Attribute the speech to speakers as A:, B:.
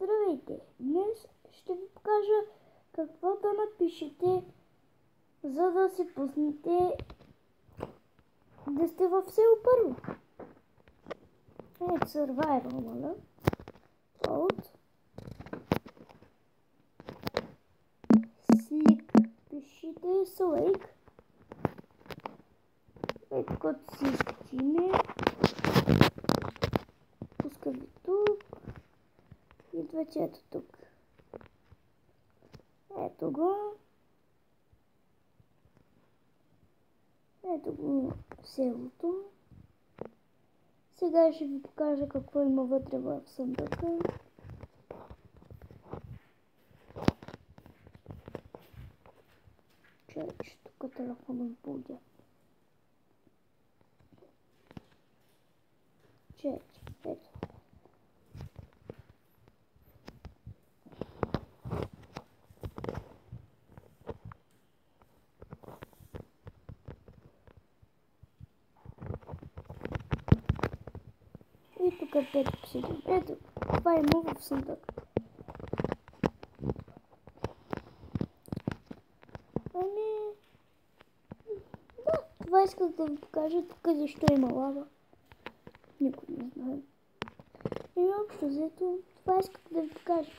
A: Здравейте! Днес ще ви покажа какво да напишете, за да се пуснете да сте в село първо. Ето Survival Mode. От Slick. Пишете Slake. Ето като си искате име. Пуска ви тук. Идвате ето тук. Ето го. Ето го селото. Сега ще ви покажа какво има вътре в съндъка. Че тук телефона будя. Ето. И тук където седим. Ето, това има в съндък. Да, това исках да ви покажа. Тук защо има лава. Никой не знае. И общо взето, това исках да ви покажа.